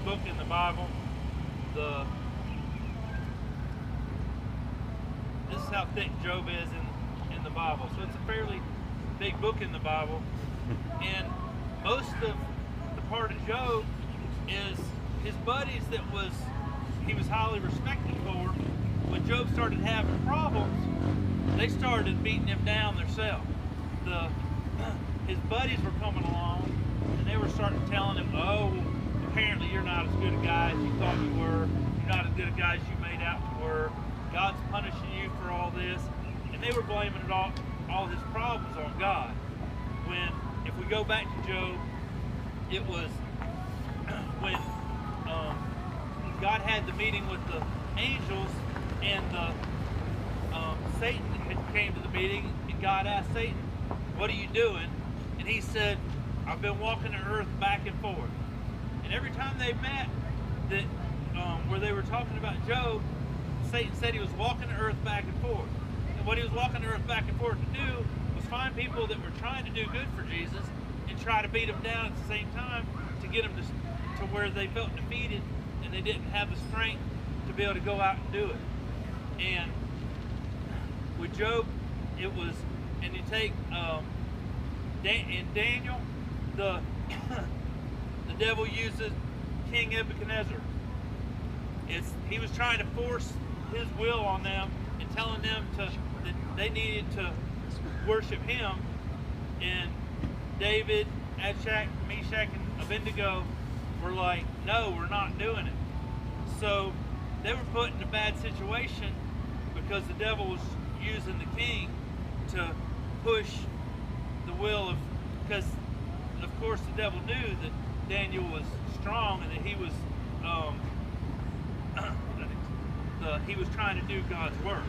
book in the Bible. This is how thick Job is in the Bible. So it's a fairly big book in the Bible. And most of the part of Job is his buddies that he was highly respected for. When Job started having problems, they started beating him down themselves. His buddies were coming along, and they were starting telling him, "Oh, apparently you're not as good a guy as you thought you were. You're not as good a guy as you made out you were. God's punishing you for all this." And they were blaming all his problems on God. When, if we go back to Job, it was when God had the meeting with the angels, and Satan had came to the meeting, and God asked Satan, "What are you doing?" And he said, "I've been walking the earth back and forth." And every time they met, that where they were talking about Job, Satan said he was walking the earth back and forth. And what he was walking the earth back and forth to do was find people that were trying to do good for Jesus and try to beat them down at the same time to get them to where they felt defeated and they didn't have the strength to be able to go out and do it. And with Job, it was, and you take in Daniel, the devil uses King Nebuchadnezzar. He was trying to force his will on them and telling them that they needed to worship him. And David, Shadrach, Meshach, and Abednego were like, "No, we're not doing it." So they were put in a bad situation because the devil was using the king to push the will of, because of course the devil knew that Daniel was strong and that he was he was trying to do God's work.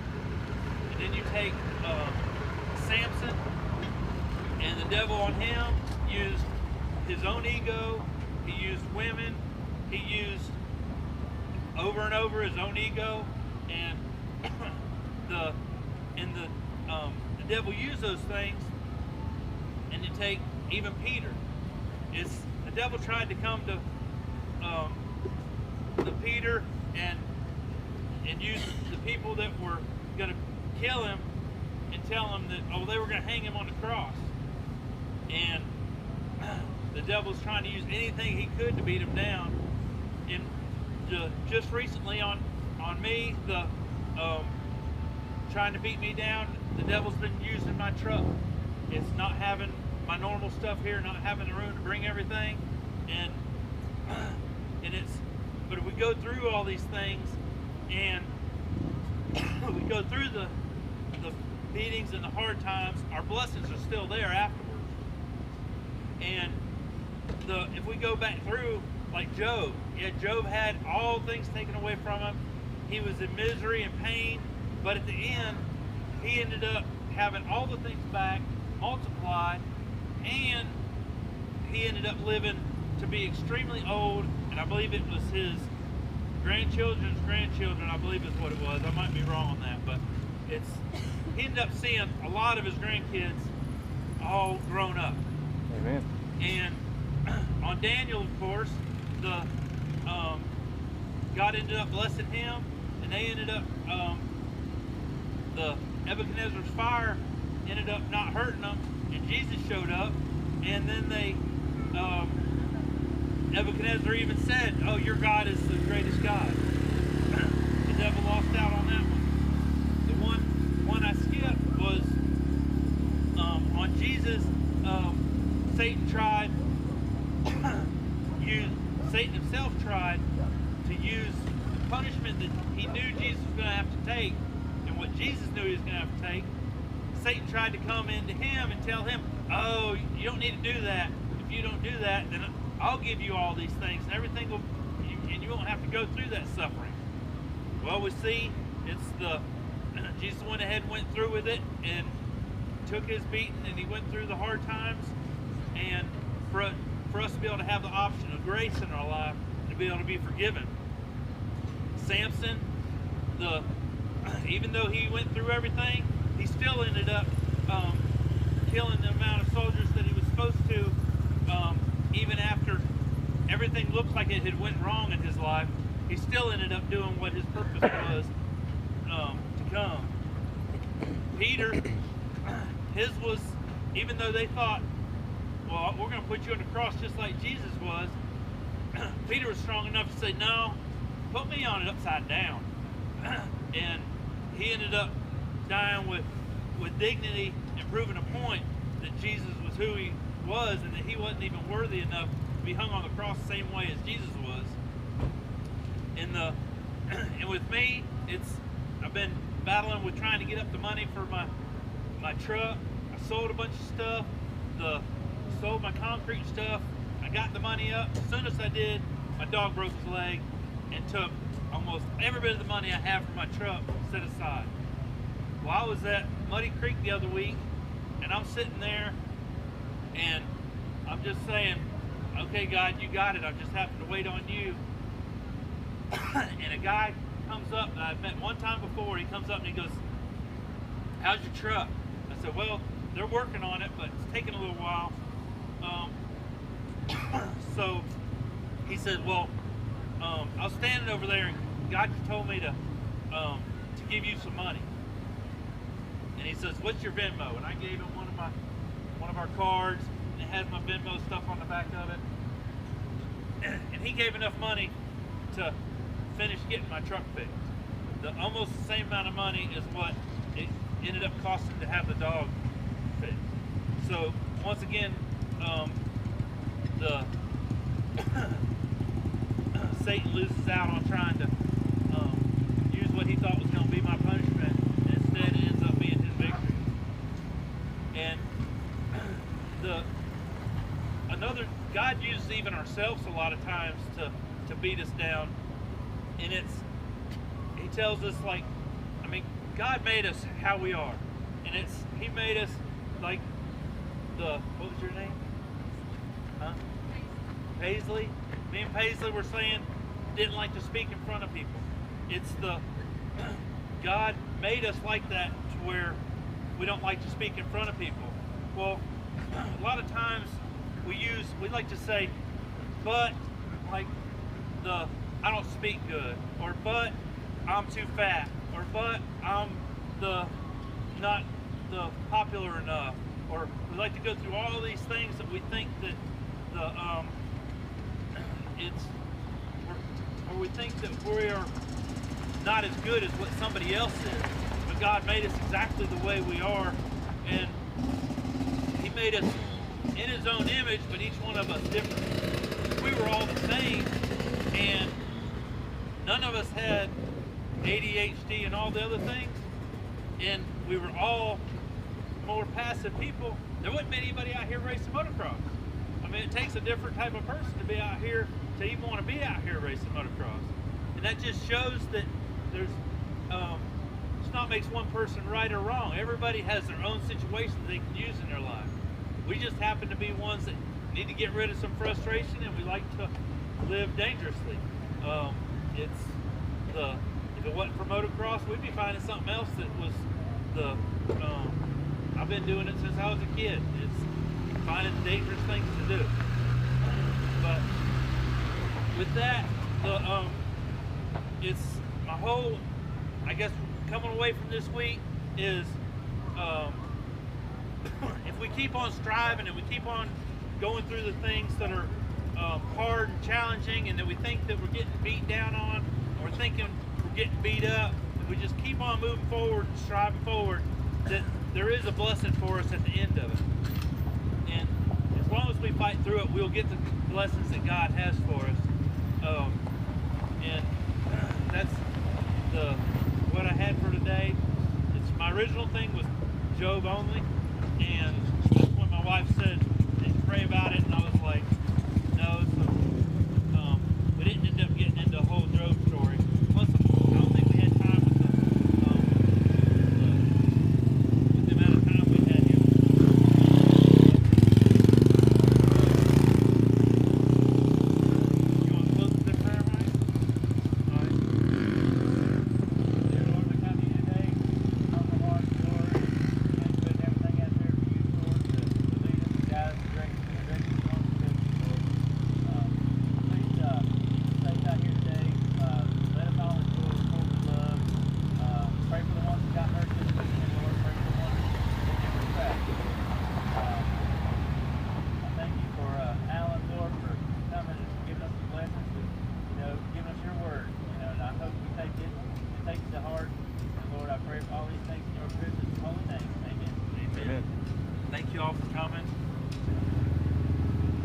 And then you take Samson, and the devil on him used his own ego, he used women, he used over and over his own ego, and the devil used those things. And you take even Peter. The devil tried to come to Peter and use the people that were going to kill him and tell him that, oh, they were going to hang him on the cross. And the devil's trying to use anything he could to beat him down. And just recently on me, trying to beat me down, the devil's been using my truck. It's not having my normal stuff here, not having the room to bring everything, and but if we go through all these things and we go through the beatings and the hard times, our blessings are still there afterwards. And if we go back through, like Job, Job had all things taken away from him. He was in misery and pain, but at the end, he ended up having all the things back, multiplied, and he ended up living to be extremely old, and I believe it was his grandchildren's grandchildren, I believe is what it was. I might be wrong on that, but he ended up seeing a lot of his grandkids all grown up. Amen. And on Daniel, of course, God ended up blessing him, and they ended up the Nebuchadnezzar's fire ended up not hurting them, and Jesus showed up, and then Nebuchadnezzar even said, "Oh, your God is the greatest God." The devil lost out on that one. The one I skipped was on Jesus. Satan himself tried to use the punishment that he knew Jesus was going to have to take, and what Jesus knew he was going to have to take. Satan tried to come into him and tell him, "Oh, you don't need to do that. If you don't do that, then I'll give you all these things, and everything will, and you won't have to go through that suffering." Well, we see Jesus went ahead and went through with it and took his beating, and he went through the hard times. And for us to be able to have the option of grace in our life, to be able to be forgiven. Samson, even though he went through everything, he still ended up killing the amount of soldiers that he was supposed to, even after everything looked like it had went wrong in his life, he still ended up doing what his purpose was to come. Peter, his was, even though they thought, well, we're going to put you on the cross just like Jesus was, Peter was strong enough to say, no, put me on it upside down. And he ended up dying with dignity and proving a point that Jesus was who he was and that he wasn't even worthy enough to be hung on the cross the same way as Jesus was. And with me, I've been battling with trying to get up the money for my truck. I sold a bunch of stuff, sold my concrete stuff. I got the money up. As soon as I did, my dog broke his leg and took almost every bit of the money I have for my truck set aside. Well, I was at Muddy Creek the other week, and I'm sitting there, and I'm just saying, okay, God, you got it. I'm just having to wait on you. And a guy comes up that I've met one time before. He comes up and he goes, how's your truck? I said, well, they're working on it, but it's taking a little while. So he said, well, I was standing over there and God told me to give you some money. And he says, what's your Venmo? And I gave him one of our cards, and it has my Venmo stuff on the back of it. And he gave enough money to finish getting my truck fixed. Almost the same amount of money is what it ended up costing to have the dog fixed. So once again, Satan loses out on trying to use what he thought was going to be my punishment, and instead it ends up being his victory. And God uses even ourselves a lot of times to beat us down. And he tells us, like, I mean, God made us how we are. And he made us like what was your name? Huh? Paisley. Me and Paisley were saying didn't like to speak in front of people. God made us like that to where we don't like to speak in front of people. Well, a lot of times we like to say, but like I don't speak good, or but I'm too fat, or but I'm not the popular enough, or we like to go through all these things that we think that we think that we are not as good as what somebody else is. But God made us exactly the way we are, and He made us in His own image, but each one of us different. We were all the same, and none of us had ADHD and all the other things, and we were all more passive people. There wouldn't be anybody out here racing motocross. I mean, it takes a different type of person to be out here, to even want to be out here racing motocross. And that just shows that there's, it's not makes one person right or wrong. Everybody has their own situation they can use in their life. We just happen to be ones that need to get rid of some frustration, and we like to live dangerously. If it wasn't for motocross, we'd be finding something else that was I've been doing it since I was a kid. It's finding dangerous things to do. But with that, it's my whole, I guess, coming away from this week is if we keep on striving and we keep on going through the things that are hard and challenging, and that we think that we're getting beat down on, or thinking we're getting beat up, if we just keep on moving forward and striving forward, that there is a blessing for us at the end of it. And as long as we fight through it, we'll get the blessings that God has for us. And that's what I had for today. My original thing was Job only, and that's when my wife said to pray about it, and I was like, no. So we didn't end up getting into a whole Job story. Plus, I don't think we had time with the amount of time we had here. You want to close with the prayer, Mike? All right. Dear Lord, we come to you today. Come the Lord, glory, and with everything take to heart. And Lord, I pray for all these things in your precious holy name. Amen. Amen. Thank you all for